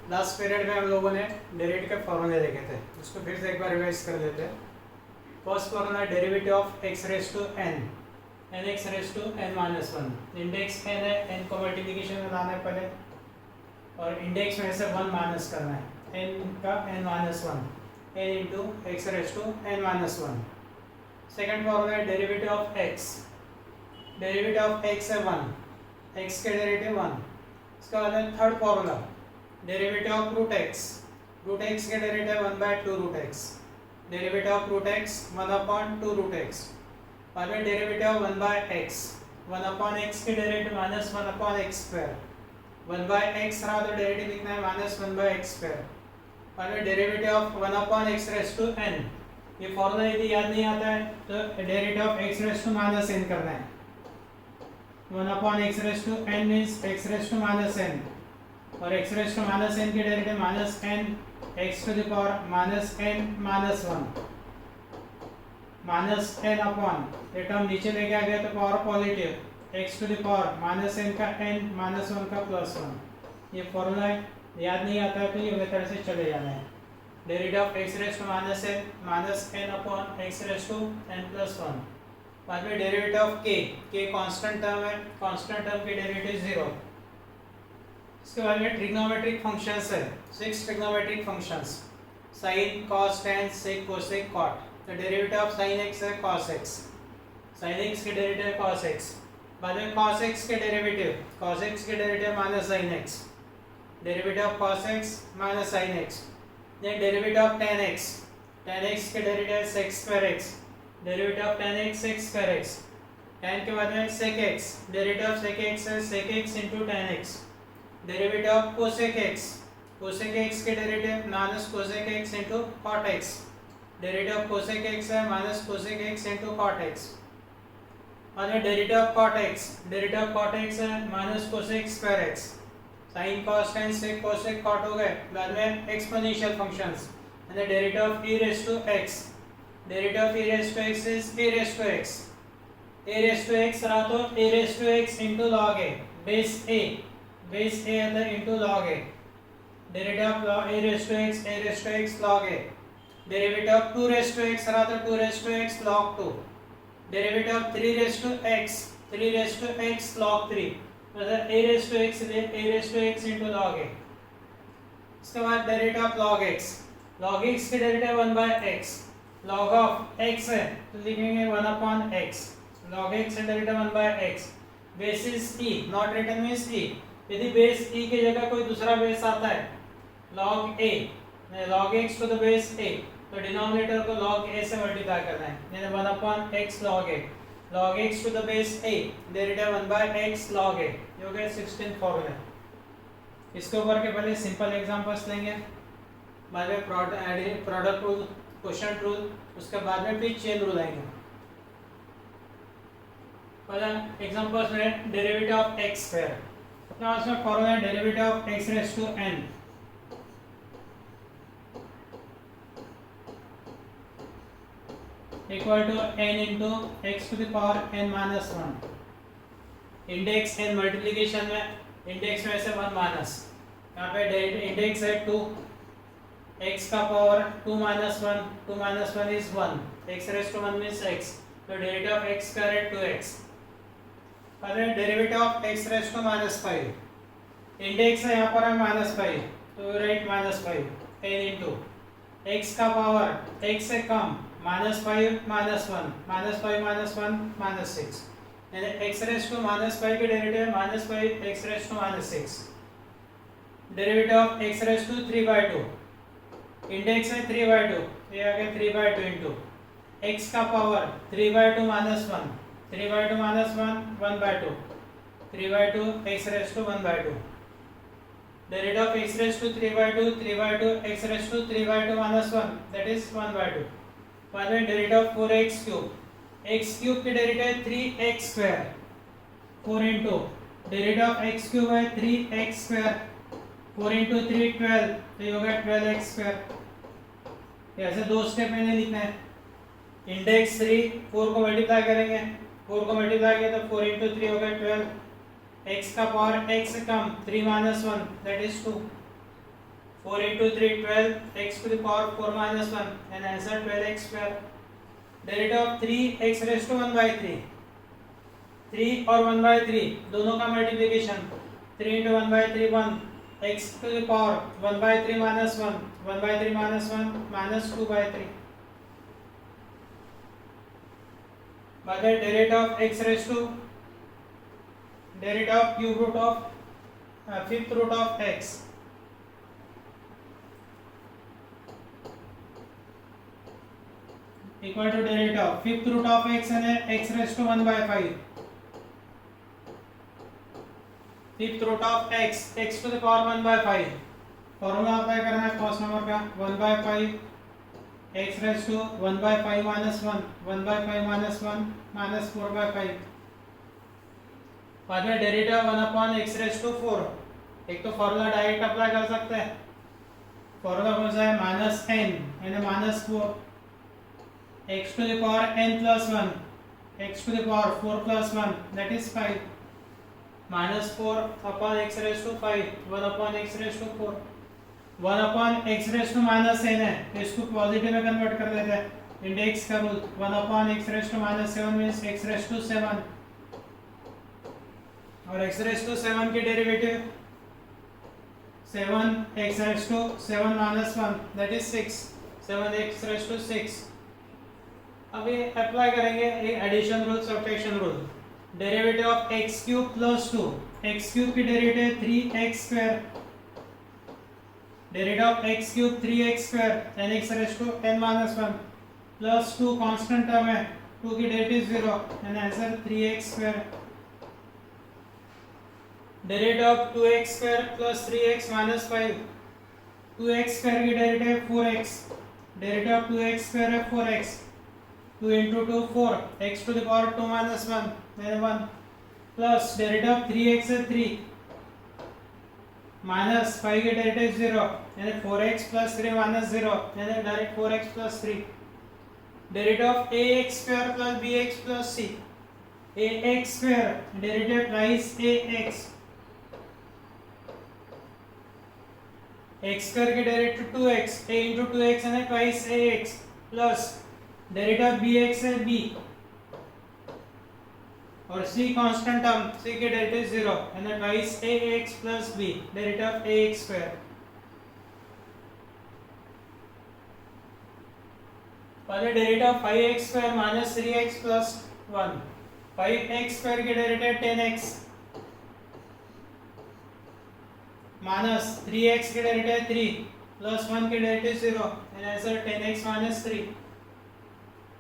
Last period में हम लोगों ने डेरिवेटिव के फॉर्मूले देखे थे, उसको फिर से एक बार रिवाइज कर लेते हैं। First formula derivative of x raise to n, nx raise to n minus one. Index n है, n को मल्टीप्लिकेशन में लाना है पहले, और इंडेक्स में से 1 माइनस करना है, n का n minus one, n into x raise to n minus one. Second formula है derivative of x, derivative of x है 1, x के डेरिवेटिव 1। इसका बाद है third formula derivative of root x, root x के derivative 1/2 root x, derivative of root x 1/2 root x। बाद में derivative of 1/x, 1/x के derivative minus 1/x square, 1/x रहा तो डेरिवेटिव लिखना है माइनस 1/x स्क्वायर। बाद में derivative of 1/x raise to n, ये फॉर्मूला यदि याद नहीं आता है तो derivative of x raise to minus n करना है। 1/x raise to n means x raise to minus n, और x raise to minus n की derivative minus n x to the power minus n minus one, minus n upon ये term नीचे लेके आ गया तो power positive x to the power minus n का n minus one का plus one. ये फॉर्मूला है, याद नहीं आता है तो ये मेथड से चले जाना है। Derivative of x raise to minus n upon x raise to n plus one. बाद में derivative of k constant term है, कांस्टेंट टर्म की डेरिवेटिव 0। इसके बाद में ट्रिग्नोमेट्रिक फंक्शंस है, 6 trigonometric functions, sin, cos, tan, sec, cosec, cot। तो derivative of sin x है cos x, sin x के डेरिवेटिव cos x। बाद में cos x के derivative minus sin x, derivative of cos x minus sin x। Then derivative of tan x, tan x के derivative sec square x, derivative of tan x sec square x। tan के बाद में sec x, derivative of sec x है sec x into tan x। Derivative of cosec x, cosec x के derivative minus cosec x into cot x, derivative of cosec x है minus cosec x into cot x। और derivative of cot x, derivative of cot x है minus cosec square x, sin, cos, tan, sec, cosec, cot हो गए। बाद में exponential functions, and the derivative of e raised to x, derivative of e raised to x is a raised to x, a raised to x रहा तो a raised to x into log a, base a आता है into log a, derivative of a raised to x log a, derivative of 2 raised to x रहा तो 2 raised to x log 2, derivative of 3 raised to x log 3, मतलब a raised to x ले a raised to x into log a। इसके बाद derivative of log x, log x के derivative 1/x, log of x है तो लिखेंगे 1/x, log x का derivative 1/x, basis e not written means e। यदि base e की जगह कोई दूसरा बेस आता है log a, log x to the base a, तो डिनोमिनेटर को log a से मल्टीप्लाई करना है, यानी 1/x log a, log x to the base a, derivative 1/x log a। ये हो गया 16 फॉर्मूला। इसके ऊपर के पहले सिंपल एग्जांपल्स लेंगे, बाद में प्रोडक्ट रूल, क्वोशिएंट रूल, उसके बाद में फिर चेन रूल आएंगे। पहला एग्जांपल्स में डेरिवेटिव ऑफ x स्क्वायर, अपना उसमें फॉर्मूला है derivative of x raise to n, equal to n into x to the power n minus one. Index n multiplication में इंडेक्स में से 1 माइनस, यहाँ पे इंडेक्स है 2, x का power 2 minus 1, 2 minus 1 is 1, x raise to 1 means x, तो derivative of x square है 2x। अरे derivative of x raise to minus 5, index है यहाँ पर है माइनस 5, तो write minus 5 n into x का पावर x से कम minus 5 minus 1, minus 5 minus 1 minus 6, यानी x रेज टू माइनस 5 के derivative minus 5 x raise to minus 6। Derivative of x raise to 3/2, index है 3/2, ये आ गया 3/2 इंटू x का power 3/2 minus 1, 3/2 minus 1 1/2, 3/2 x raise to 1/2, derivative of x raise to 3/2 x raise to 3/2 minus 1, that is 1/2। बाद में derivative of 4x cube, x cube की derivative 3x square, 4 into derivative of x cube है 3x square, 4 into 3 12, तो ये होगा 12x square. ऐसे दो step मैंने लिखना है, इंडेक्स 3, 4 को मल्टीप्लाई करेंगे, 4 को मल्टीप्लाई किया तो 4 इंटू 3 होगा 12, x का पावर x से कम 3 minus 1 that is 2, 4 into 3 12 x to the power 4 minus 1 and answer 12x square. Derivative of 3x raised to 1 by 3. 3 और 1 by 3 दोनों का multiplication 3 into 1 by 3 1 x to the power 1 by 3 minus 1 1 by 3 minus 1 minus 2 by 3. By the derivative of x raised to derivative of cube root of fifth root of x equal to derivative of fifth root of x and x raised to 1 by 5. Fifth root of x to the power 1 by 5. Formula apply करना है cos number का 1 by 5 x raised to 1 by 5 minus 1 1 by 5 minus 1 minus 4 by 5. बाद में derivative 1 upon x raised to 4. एक तो formula direct apply कर सकते हैं. फॉर्मूला कौन सा है माइनस n यानी minus 4 x to the power n plus 1 x to the power 4 plus 1 that is 5 minus 4 upon x raised to 5 1 upon x raised to 4 1 upon x raised to minus n है तो इसको positive में convert कर देते हैं index का rule 1 upon x raised to minus 7 means x raised to 7 और x raised to 7 की derivative 7 x raised to 7 minus 1 that is 6 7 x raised to 6. अभी अप्लाई करेंगे एक addition rule subtraction rule. Derivative of x cube plus 2 x cube की derivative 3x square derivative of x cube 3x square n x raise to n minus 1 plus 2 constant term है 2 की derivative 0 and answer 3x square. Derivative of 2x square plus 3x minus 5 2x square की derivative 4x derivative of 2x square है 4x 2 into 2 4 x to the power 2 minus 1 then 1 plus derivative of 3x is 3 minus 5 की derivative 0 यानी 4x plus 3 minus 0 यानी direct 4x plus 3. Derivative of ax square plus bx plus c ax square derivative twice ax x square की derivative 2x a into 2x यानी twice ax plus derivative bx है b और c constant term c की derivative 0 यानी twice ax plus b derivative ax square. पहले derivative 5x square minus 3x plus 1 5x square की derivative 10x minus 3x की derivative 3 plus 1 की derivative 0 यानी answer 10x minus 3.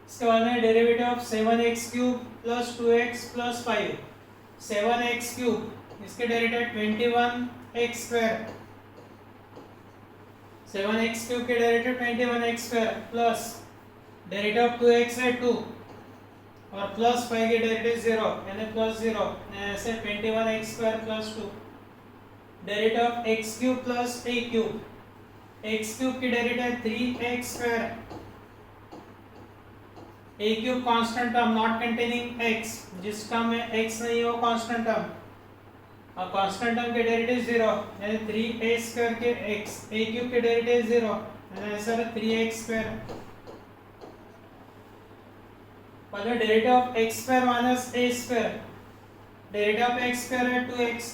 इसके बाद में derivative of 7x cube plus 2x plus 5 7x cube इसके derivative 21x square 7x cube के derivative 21x square plus derivative of 2x है 2 और प्लस 5 की डेरिवेटिव 0 यानी प्लस 0 ऐसे 21x square plus 2 derivative of x cube plus a cube x cube की derivative 3x square a cube constant term not containing x जिस term में x नहीं हो कांस्टेंट टर्म और कांस्टेंट टर्म के डेरिवेटिव 0 यानी 3a स्क्वायर के x a cube के डेरिवेटिव 0 यानी आंसर 3x स्क्वायर. पहले derivative of x square minus a square derivative of x square है 2x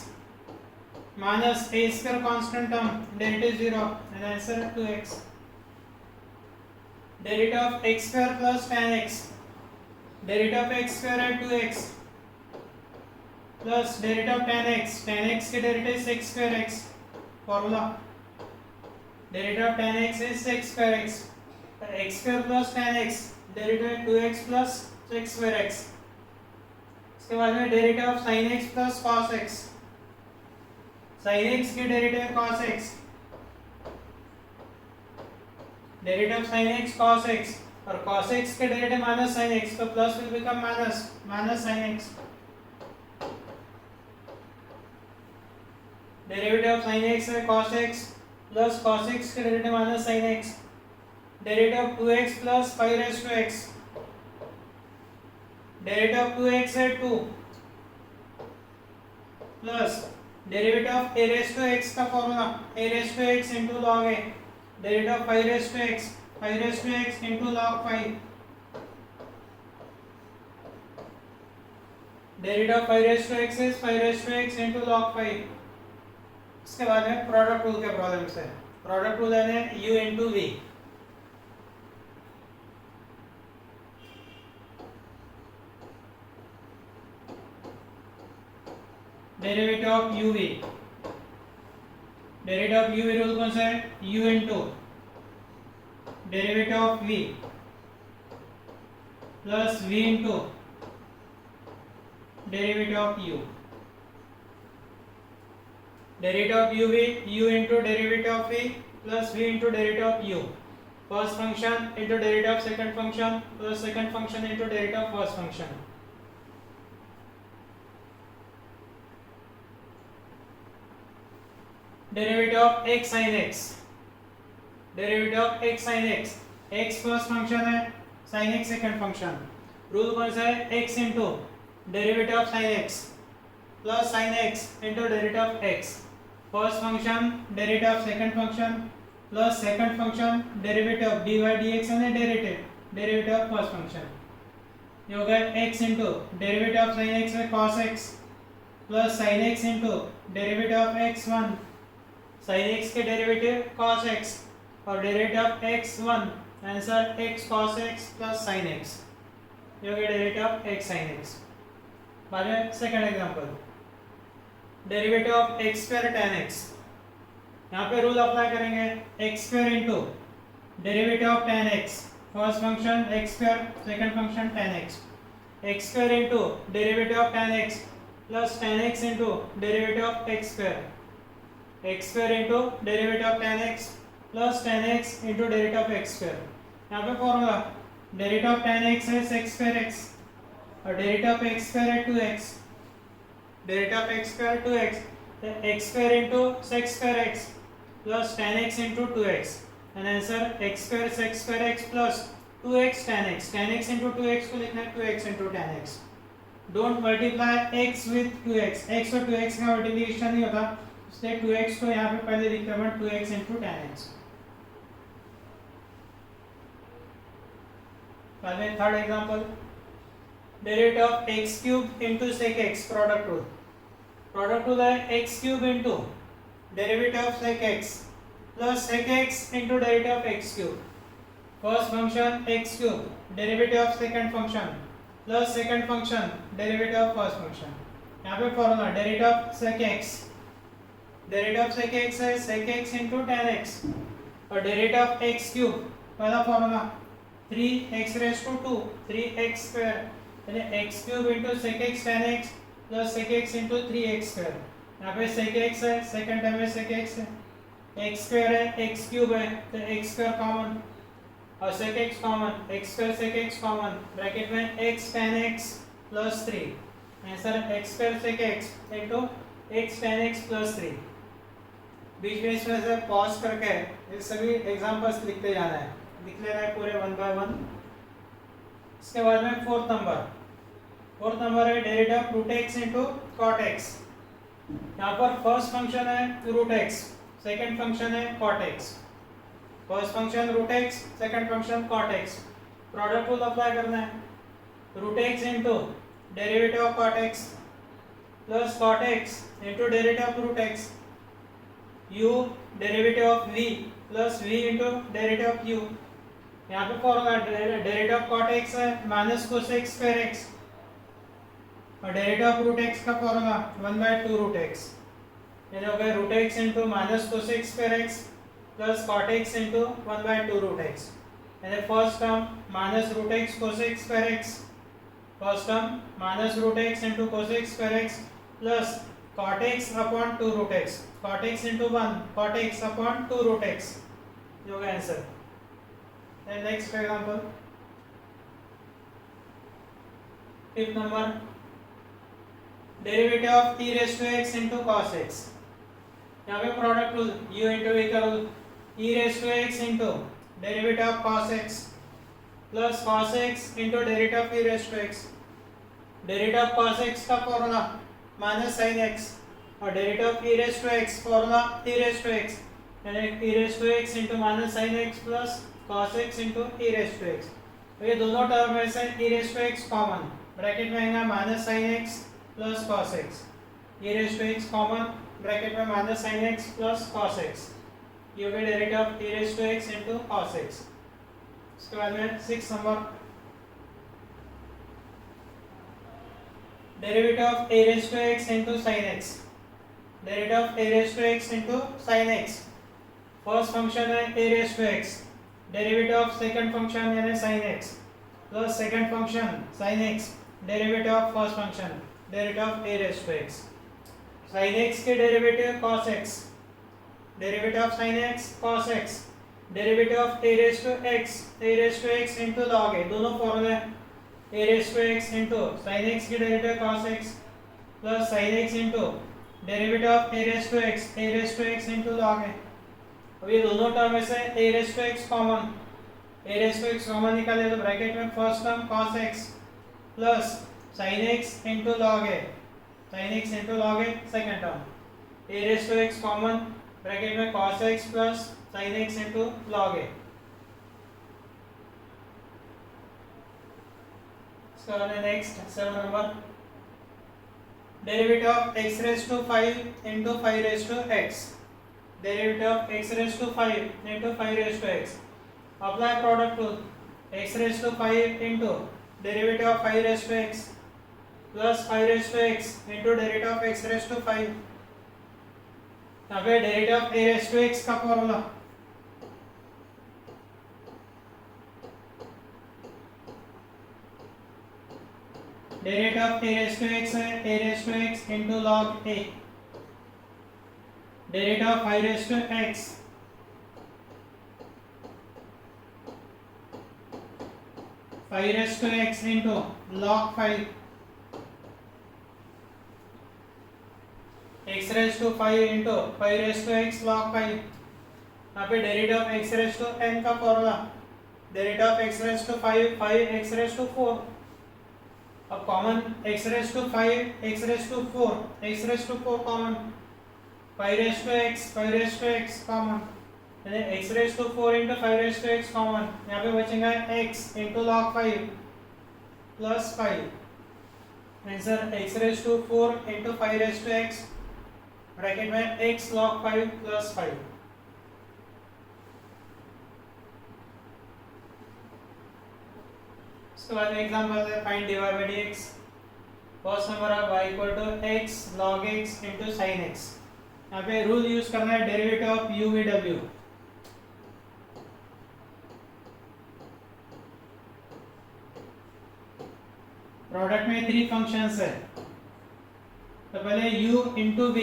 minus a square constant term derivative 0 यानी answer 2x. Derivative of x square plus 10x derivative of x square है 2x plus derivative of 10x की derivative 6 square x formula derivative of 10x is 6 square x x square plus 10x derivative 2x plus 6 square x. इसके बाद में derivative of sin x plus cos x sin x की derivative cos x derivative of sin x cos x और cos x के derivative minus sin x तो plus will become minus sin x. Derivative of sin x है cos x plus cos x के derivative minus sin x derivative of 2x plus 5 raise to x derivative of 2x है 2 plus derivative of a raise to x का formula a raise to x into log a, derivative of 5 raise to x into log 5, derivative of 5 raise to x is 5 raise to x into log 5। इसके बाद में product rule के problem से, product rule है u into v, derivative of uv, derivative of uv rule कौन सा है, u into derivative of v plus v into derivative of u, derivative of uv u into derivative of v plus v into derivative of u, first function into derivative of second function plus second function into derivative of first function. Derivative of x sin x, derivative of x sin x, x first function है, sin x second function, rule कौन सा है, x into derivative of sin x plus sin x into derivative of x, first function derivative of second function plus second function derivative of dy dx है derivative of first function, ये हो गया x into derivative of sin x है cos x plus sin x into derivative of x1, sin x के derivative cos x और derivative of x1, answer x cos x plus sin x, ये हो गया derivative of x sin x। बाद में second example, derivative of x square tan x, यहाँ पे rule apply करेंगे, x square into derivative of tan x, first function x square second function tan x, x square into derivative of tan x plus tan x into derivative of x square, x square into derivative of tan x plus tan x into derivative of x square. यहाँ पे formula derivative of tan x है sec square x और derivative of x square है 2x, derivative of x square 2x, तो x square into sec square x plus tan x into 2x, and answer x square sec square x plus 2x tan x into 2x को लिखना है 2x into tan x। Don't multiply x with 2x, x और 2x का multiplication नहीं होता, इसलिए 2x को यहाँ पे पहले लिखते हैं 2x इनटू tan x। बाद में third example, derivative of x cube into sec x, product rule है x cube into derivative of sec x plus sec x into derivative of x cube, first function x cube derivative of second function plus second function derivative of first function. यहाँ पे formula derivative of sec x, derivative of sec x है sec x into tan x और derivative of x cube, पहला formula 3x raise to 2 3x square, यानी x cube into sec x tan x plus sec x into 3x square. यहाँ पे sec x है, second term में sec x है, x square है, x cube है, तो x स्क्वायर कॉमन और sec x common, x square sec x common, bracket में x tan x plus 3, answer x square sec x into x tan x plus 3। बीच में इसमें से पॉज करके ये सभी एग्जांपल्स लिखते जाना है, लिख लेना है पूरे 1 बाय 1। इसके बाद में फोर्थ नंबर है derivative of root x into cot x। यहाँ पर फर्स्ट फंक्शन है रूट x, सेकंड फंक्शन है cot x, first function root x, second function cot x, product rule apply करना है, root x into derivative of cot x plus cot x into derivative of root x, u derivative of v plus v into derivative of u। यहाँ पे formula derivative of cot x है minus cosec square x और derivative of root x का formula 1/2 root x, ये हो गया root x into minus cosec square x plus cot x into 1/2 root x, यानी first term minus root x cosec square x, first term minus root x into cosec square x plus cot x upon 2 root x, cot x into 1 cot x upon 2 root x, ये हो गया answer. Then next example, fifth number, derivative of e raised to x into cos x। यहाँ पे product rule u into v का rule, e raised to x into derivative of cos x plus cos x into derivative of e raised to x, derivative of cos x का formula minus sin x और derivative of e raise to x formula e raise to x यानी e raise to x into minus sin x plus cos x into e raise to x। तो ये दोनों term में से e raise to x common, bracket में आएगा minus sin x plus cos x, e raise to x common, bracket में minus sin x plus cos x, ये होगा derivative of e raise to x into cos x। इसके बाद में 6 number derivative of a raised to x into sin x, derivative of a raised to x into sin x, first function है a raised to x, derivative of second function यानी sin x plus second function sin x, derivative of first function derivative of a raised to x, sin x के derivative cos x, derivative of sin x cos x, derivative of a raised to x into log a, दोनों फॉर्मूले a raised to x into sin x की derivative cos x plus sin x into derivative of a raised to x into log a। अब ये दोनों term में से a raised to x common निकाले तो ब्रैकेट में first term cos x plus sin x into log a, second term a raised to x common, bracket में cos x plus sin x into log a। Next 7 number derivative of x raised to 5 into 5 raised to x, derivative of x raised to 5 into 5 raised to x, apply product rule, x raised to 5 into derivative of 5 raised to x plus 5 raised to x into derivative of x raised to 5। यहाँ पे derivative of a raised to x का formula derivative of a raised to x है a raised to x into log a, derivative of 5 raised to x into log 5, x raised to 5 into 5 raised to x log 5। यहाँ पे derivative of x raised to n का formula derivative of x raised to 5 x raised to 4, अब common x raised to 5 x raised to 4 common, 5 raised to x common, यानी x raised to 4 into 5 raised to x common, यहाँ पे बचेगा x into log 5 plus 5, answer x raised to 4 into 5 raised to x, bracket में x log 5 plus 5। इसके बाद example है find dy by dx, first number है y equal to x log x into sin x, यहाँ पे rule use करना है derivative of u v w, product में 3 फंक्शंस है, तो पहले u into v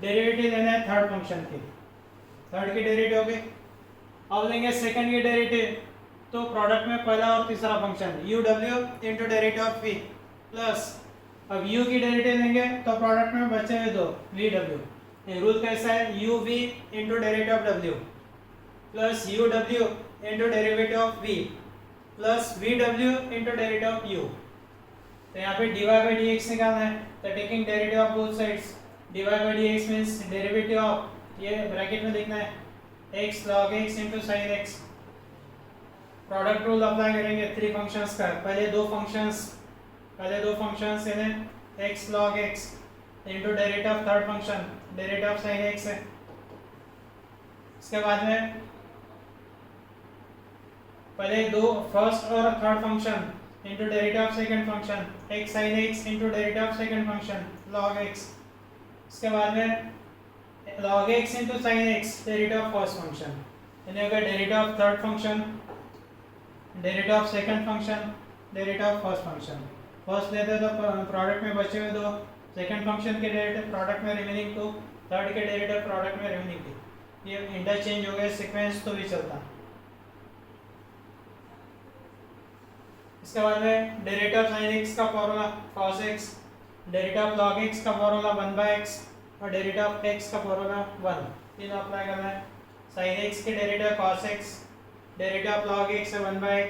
डेरिवेटिव लेना है थर्ड फंक्शन की, थर्ड की डेरिवेटिव हो गई, अब लेंगे सेकंड की डेरिवेटिव, तो प्रोडक्ट में पहला और तीसरा function u w into derivative of v plus अब u की डेरिवेटिव लेंगे तो प्रोडक्ट में बचे हुए दो v w, ये रूल कैसा है u v into derivative of w plus u w into derivative of v plus v w into derivative of u। तो यहाँ पे dy by dx निकालना है, तो taking derivative of both sides, dy by dx means derivative of, ये bracket में लिखना है x log x into sin x, product rule apply करेंगे 3 फंक्शंस का, पहले दो फंक्शंस यानी x log x into derivative of third function derivative of sin x है, इसके बाद में पहले दो फर्स्ट और third function into derivative of second function x sin x into derivative of second function log x, इसके बाद में log x into sin x derivative of first function, यानी अगर derivative of third function derivative of second function derivative of first function, first लेते तो product में बचे हुए दो, सेकंड फंक्शन के डेरिवेटिव प्रोडक्ट में रिमेनिंग 2, थर्ड के डेरिवेटिव प्रोडक्ट में रिमेनिंग 2, ये इंटरचेंज हो गए, सीक्वेंस तो भी चलता। इसके बाद में डेरिवेटिव ऑफ sin x का formula cos x, derivative of log x का फॉर्मूला 1/x और डेरिवेटिव ऑफ x का फॉर्मूला 1, तीनों अप्लाई करना है। sin x के derivative cos x, derivative of log x है 1/x,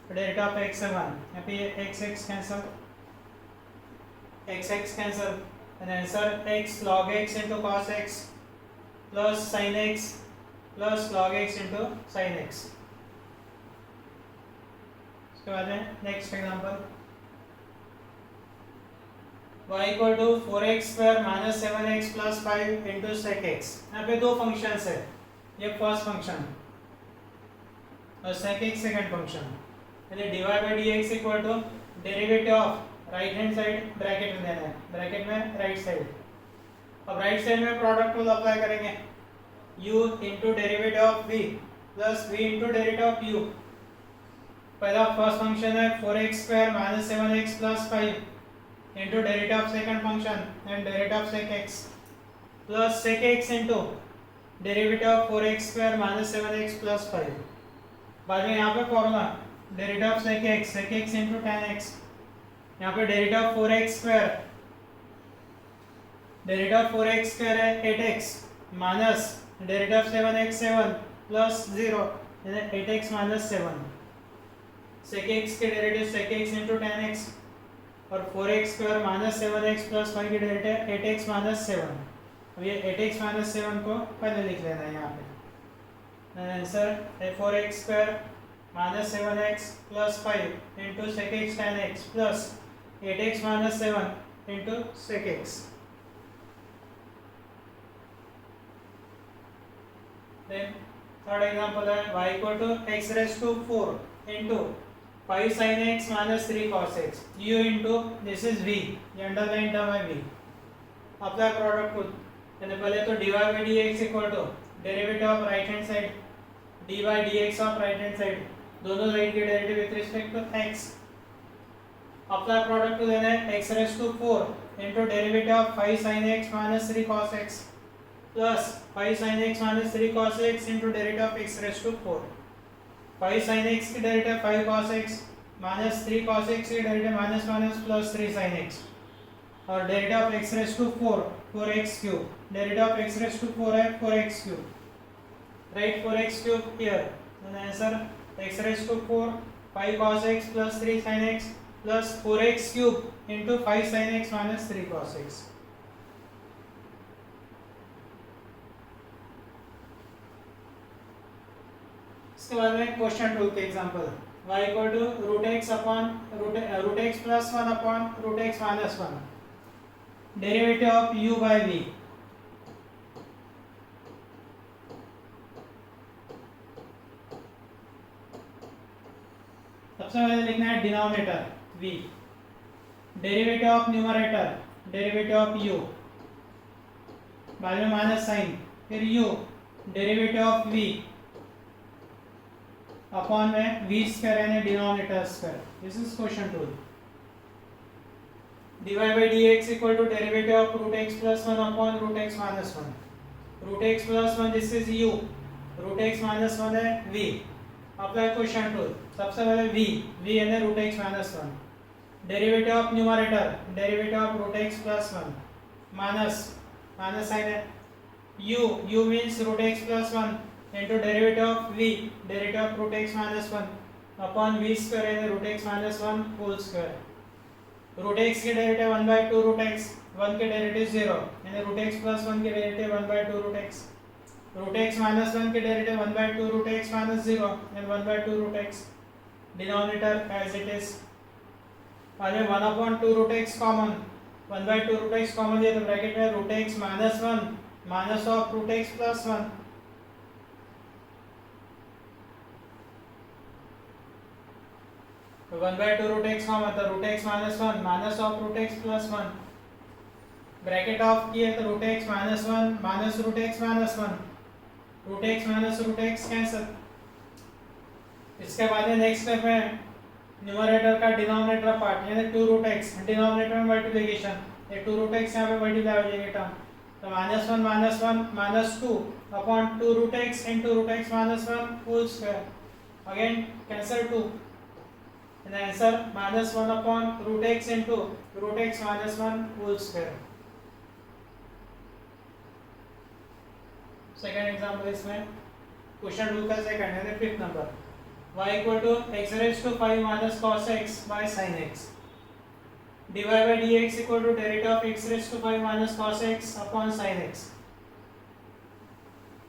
डेरिवेटिव ऑफ x है 1, यहाँ पे x cancel, x cancel, and answer x log x into cos x plus sin x plus log x into sin x. इसके बाद में next example y equal to 4x square minus 7x plus 5 into sec x. यहाँ पे दो functions है, ये फर्स्ट function और sec x सेकंड फंक्शन. यानी dy by dx equal to derivative of right hand side bracket में देना है, ब्रैकेट में राइट साइड. अब राइट साइड में प्रोडक्ट रूल अप्लाई करेंगे, u into derivative of v plus v into derivative of u. पहला first function है 4x square minus 7x plus 5 into derivative of second function and derivative of sec x plus sec x into derivative of 4x square minus 7x plus 5. बाद में यहाँ पे formula derivative of sec x into tan x. यहाँ पे derivative of 4x square, derivative of 4x square है 8x minus derivative of 7x 7 plus 0 यानी 8x minus 7. sec x के derivative sec x into tan x और 4x square minus 7x plus 5 के derivative 8x minus 7. अब ये 8x minus 7 को पहले लिख लेना है यहाँ पे. आंसर है 4x square minus 7x plus 5 into sec x tan x plus 8x minus 7 into sec x. Then third example है y equal to x raised to 4 into 5 sin x minus 3 cos x u into this is v, ये underline term है v. Apply product को यानी पहले तो dy by dx equal to derivative of right hand side dy by dx of right hand side, दोनों side के derivative with respect to x. Apply product को देना है x raised to 4 into derivative of 5 sin x minus 3 cos x plus 5 sin x minus 3 cos x into derivative of x raised to 4. 5 sin x की derivative 5 cos x minus 3 cos x की derivative minus minus plus 3 sin x और derivative of x raised to 4 4x cube. Derivative of x raised to 4 है 4x cube. Write 4x cube here. And answer x raised to 4 5 cos x plus 3 sin x plus 4x cube into 5 sin x minus 3 cos x. इसके बाद में question 2 के example y equal to root x upon root x plus 1 upon root x minus 1. Derivative of u by v. सबसे पहले लिखना है denominator v, derivative of numerator derivative of u, बाद में माइनस साइन, फिर u derivative of v upon में v square यानी denominator square. This is question 2. dy by dx equal to derivative of root x plus 1 upon root x minus 1. Root x plus 1 this is u, root x minus 1 है v. Apply question 2. सबसे पहले v यानी root x minus 1. Derivative of numerator derivative of root x plus 1 minus sign है u means root x plus 1 into derivative of v derivative of root x minus 1 upon v square यानी root x minus 1 whole square. Root x के derivative 1/2 root x, 1 के derivative 0 यानी root x plus 1 के derivative 1/2 root x. Root x minus 1 के derivative 1/2 root x minus 0 and 1/2 root x. Denominator as it is. पहले 1/2 root x common, 1/2 root x common लिया तो bracket में root x minus 1 minus of root x plus 1. तो 1/2 root x common तो root x minus 1 minus of root x plus 1. Bracket off किए तो root x minus 1 minus root x minus 1. Root x minus root x cancel. इसके बाद next step है numerator का denominator part यानी 2 root x, denominator में multiplication, ये 2 root x यहाँ पे मल्टीप्लाई हो जाएगी टर्म. तो -1 minus 2 upon 2 root x into root x minus 1 whole square. Again cancel 2 and the answer -1 upon root x into root x minus 1 whole square. Second example इसमें question 2 का second है 5th number. y equal to x raised to 5 minus cos x by sin x. dy by dx equal to derivative of x raised to 5 minus cos x upon sin x.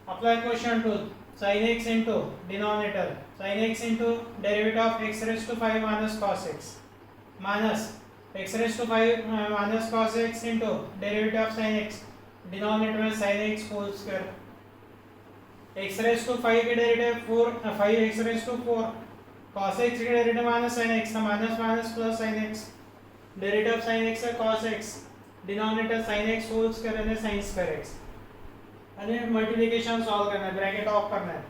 Apply quotient rule. Sin x into denominator, sin x into derivative of x raised to 5 minus cos x minus x raised to 5 minus cos x into derivative of sin x, denominator में sin x whole square. x raised to 5 की derivative 4 5x raised to 4, cos x की derivative minus sin x का minus minus plus sin x, derivative of sin x है cos x, denominator sin x whole square है sin square x. अरे multiplication solve करना है, bracket of करना है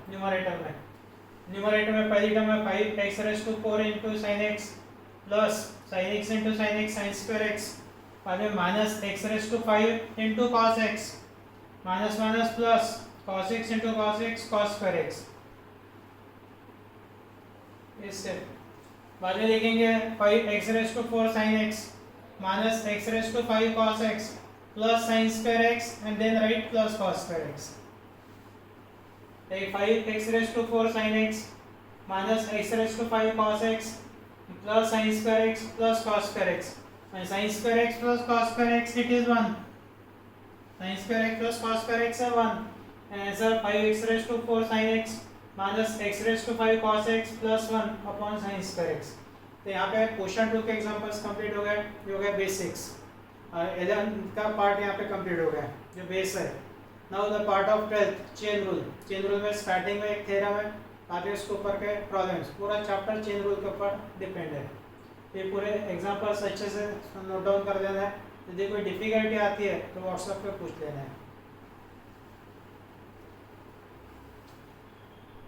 numerator में पहली टर्म में 5x raised to 4 into sin x plus sin x into sin x sin square x, बाद में minus x raised to 5 into cos x minus minus plus cos x into cos x cos square x. इससे बाद में लिखेंगे 5x raised to 4 sin x minus x raised to 5 cos x plus sin square x and then write plus cos square x. Take 5x raised to 4 sin x minus x raised to 5 cos x plus sin square x plus cos square x. And sin square x plus cos square x it is 1. Sin square x plus cos square x is 1. And answer 5x raised to 4 sin x minus x raised to 5 cos x plus 1 upon sin square x. तो यहाँ पे question 2 के examples complete हो गए, ये हो गया basics. 11 का पार्ट यहाँ पे कंप्लीट हो गया जो बेस है. Now the part of 12th chain rule में स्टार्टिंग में एक थ्योरम है, आगे उसके ऊपर के प्रॉब्लम्स, पूरा चैप्टर चेन रूल के ऊपर डिपेंड है. ये पूरे एग्जांपल्स अच्छे से नोट डाउन कर देना है. यदि कोई डिफिकल्टी आती है तो व्हाट्सएप पे पूछ लेना है.